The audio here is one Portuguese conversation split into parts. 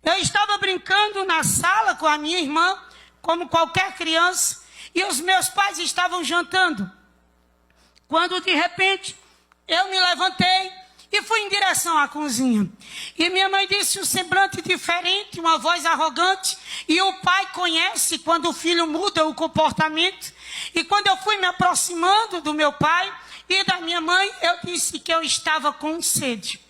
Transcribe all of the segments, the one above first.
Eu estava brincando na sala com a minha irmã, como qualquer criança, e os meus pais estavam jantando. Quando, de repente, eu me levantei e fui em direção à cozinha. E minha mãe disse um semblante diferente, uma voz arrogante. E o pai conhece quando o filho muda o comportamento. E quando eu fui me aproximando do meu pai e da minha mãe, eu disse que eu estava com sede.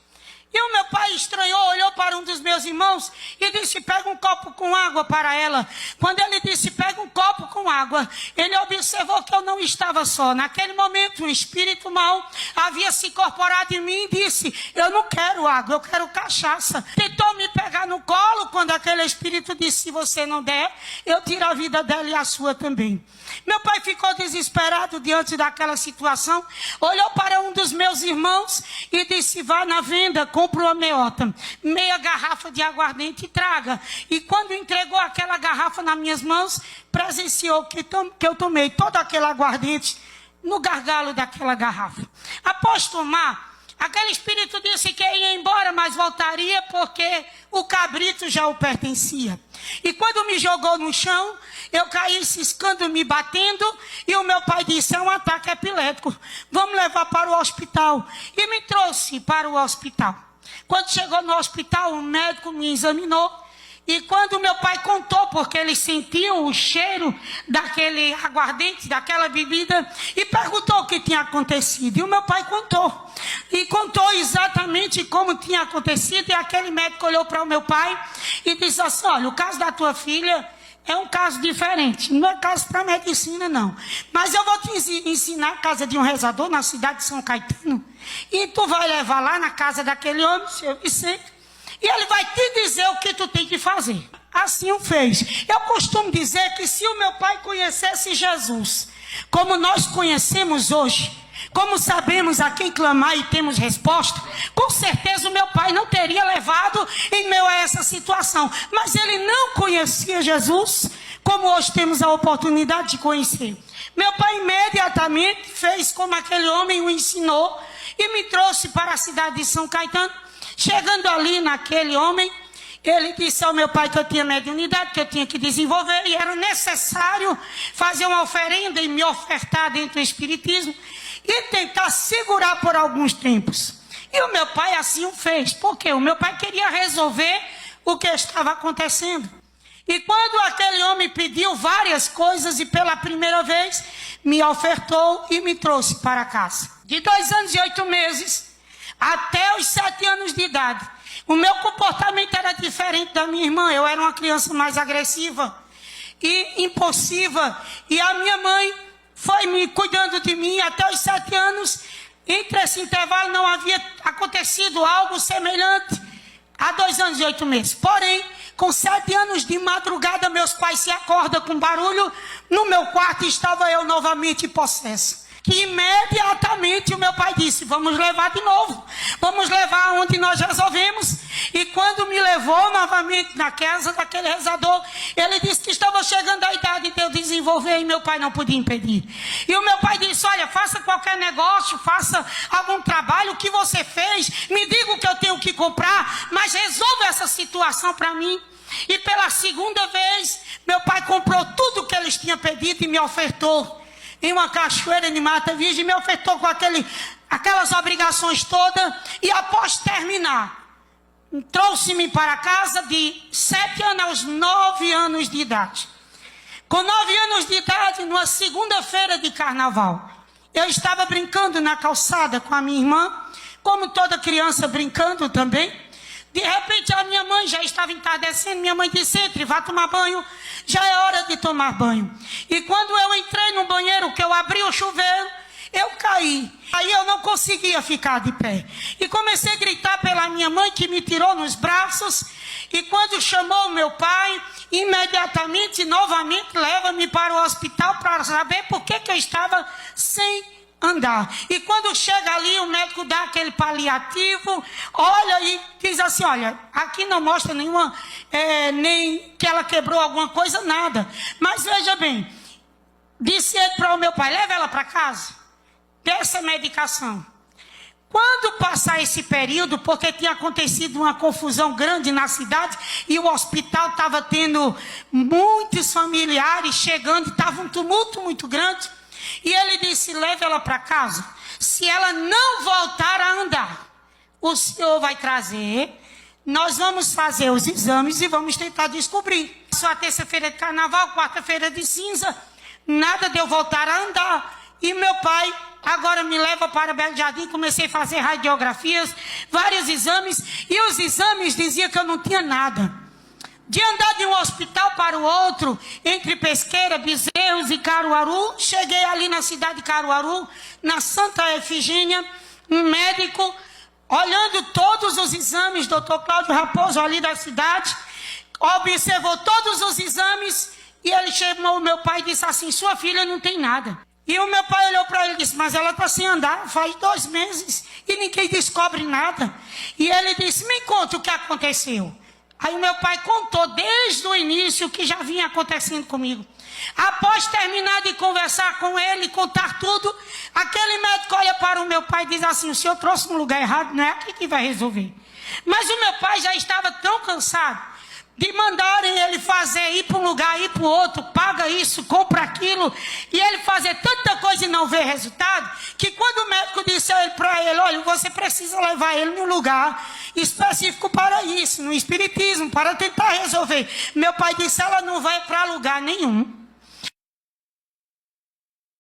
E o meu pai estranhou, olhou para um dos meus irmãos e disse, pega um copo com água para ela. Quando ele disse, pega um copo com água, ele observou que eu não estava só. Naquele momento, um espírito mau havia se incorporado em mim e disse, eu não quero água, eu quero cachaça. Tentou me pegar no colo quando aquele espírito disse, se você não der, eu tiro a vida dela e a sua também. Meu pai ficou desesperado diante daquela situação, olhou para um dos meus irmãos e disse, vá na venda, compra uma meota, meia garrafa de aguardente e traga. E quando entregou aquela garrafa nas minhas mãos, presenciou que eu tomei todo aquele aguardente no gargalo daquela garrafa. Após tomar, aquele espírito disse que ia embora, mas voltaria porque o cabrito já o pertencia. E quando me jogou no chão, eu caí ciscando, me batendo, e o meu pai disse, é um ataque epilético, vamos levar para o hospital. E me trouxe para o hospital. Quando chegou no hospital, o médico me examinou, e quando meu pai contou, porque ele sentiu o cheiro daquele aguardente, daquela bebida, e perguntou o que tinha acontecido. E o meu pai contou. E contou exatamente como tinha acontecido, e aquele médico olhou para o meu pai e disse assim, olha, o caso da tua filha é um caso diferente, não é caso para medicina não. Mas eu vou te ensinar a casa de um rezador na cidade de São Caetano, e tu vai levar lá na casa daquele homem, seu Vicente, e ele vai te dizer o que tu tem que fazer. Assim o fez. Eu costumo dizer que se o meu pai conhecesse Jesus, como nós conhecemos hoje, como sabemos a quem clamar e temos resposta, com certeza o meu pai não teria levado em meio a essa situação. Mas ele não conhecia Jesus, como hoje temos a oportunidade de conhecer. Meu pai imediatamente fez como aquele homem o ensinou e me trouxe para a cidade de São Caetano. Chegando ali naquele homem, ele disse ao meu pai que eu tinha mediunidade, que eu tinha que desenvolver, e era necessário fazer uma oferenda e me ofertar dentro do espiritismo, e tentar segurar por alguns tempos. E o meu pai assim o fez, porque o meu pai queria resolver o que estava acontecendo. E quando aquele homem pediu várias coisas, e pela primeira vez me ofertou e me trouxe para casa. De 2 anos e 8 meses, até os 7 anos de idade, o meu comportamento era diferente da minha irmã. Eu era uma criança mais agressiva e impulsiva. E a minha mãe foi me cuidando de mim até os 7 anos. Entre esse intervalo não havia acontecido algo semelhante há 2 anos e 8 meses. Porém, com 7 anos de madrugada, meus pais se acordam com barulho. No meu quarto estava eu novamente possessa. Que imediatamente o meu pai disse, vamos levar de novo. Vamos levar onde nós resolvemos. E quando me levou novamente na casa daquele rezador, ele disse que estava chegando a idade de eu desenvolver e meu pai não podia impedir. E o meu pai disse, olha, faça qualquer negócio, faça algum trabalho, o que você fez, me diga o que eu tenho que comprar, mas resolva essa situação para mim. E pela segunda vez, meu pai comprou tudo o que eles tinham pedido e me ofertou em uma cachoeira de Mata Virgem, me ofertou com aquelas obrigações todas, e após terminar, trouxe-me para casa de 7 anos aos 9 anos de idade. Com 9 anos de idade, numa segunda-feira de carnaval, eu estava brincando na calçada com a minha irmã, como toda criança brincando também. De repente a minha mãe já estava entardecendo, minha mãe disse, entre, vá tomar banho, já é hora de tomar banho. E quando eu entrei no banheiro, que eu abri o chuveiro, eu caí. Aí eu não conseguia ficar de pé. E comecei a gritar pela minha mãe, que me tirou nos braços. E quando chamou o meu pai, imediatamente, novamente, leva-me para o hospital para saber por que eu estava sem andar. E quando chega ali, o médico dá aquele paliativo, olha e diz assim, olha, aqui não mostra nenhuma, nem que ela quebrou alguma coisa, nada. Mas veja bem, disse ele para o meu pai, leva ela para casa, dê essa medicação. Quando passar esse período, porque tinha acontecido uma confusão grande na cidade e o hospital estava tendo muitos familiares chegando, estava um tumulto muito grande. E ele disse, leve ela para casa. Se ela não voltar a andar, o senhor vai trazer, nós vamos fazer os exames e vamos tentar descobrir. Só a terça-feira de carnaval, quarta-feira de cinza, nada de eu voltar a andar. E meu pai agora me leva para Belo Jardim, comecei a fazer radiografias, vários exames, e os exames diziam que eu não tinha nada. De andar de um hospital para o outro, entre Pesqueira, Bezerros e Caruaru, cheguei ali na cidade de Caruaru, na Santa Efigênia, um médico, olhando todos os exames, doutor Cláudio Raposo, ali da cidade, observou todos os exames, e ele chamou o meu pai e disse assim, sua filha não tem nada. E o meu pai olhou para ele e disse, mas ela está sem andar faz 2 meses e ninguém descobre nada. E ele disse, me conta o que aconteceu. Aí o meu pai contou desde o início o que já vinha acontecendo comigo. Após terminar de conversar com ele, contar tudo, aquele médico olha para o meu pai e diz assim, o senhor trouxe no lugar errado, não é aqui que vai resolver. Mas o meu pai já estava tão cansado de mandarem ele fazer, ir para um lugar, ir para o outro, paga isso, compra aquilo, e ele fazer tanta coisa e não ver resultado, que quando o médico disse para ele, olha, você precisa levar ele num lugar específico para isso, no espiritismo, para tentar resolver. Meu pai disse, ela não vai para lugar nenhum.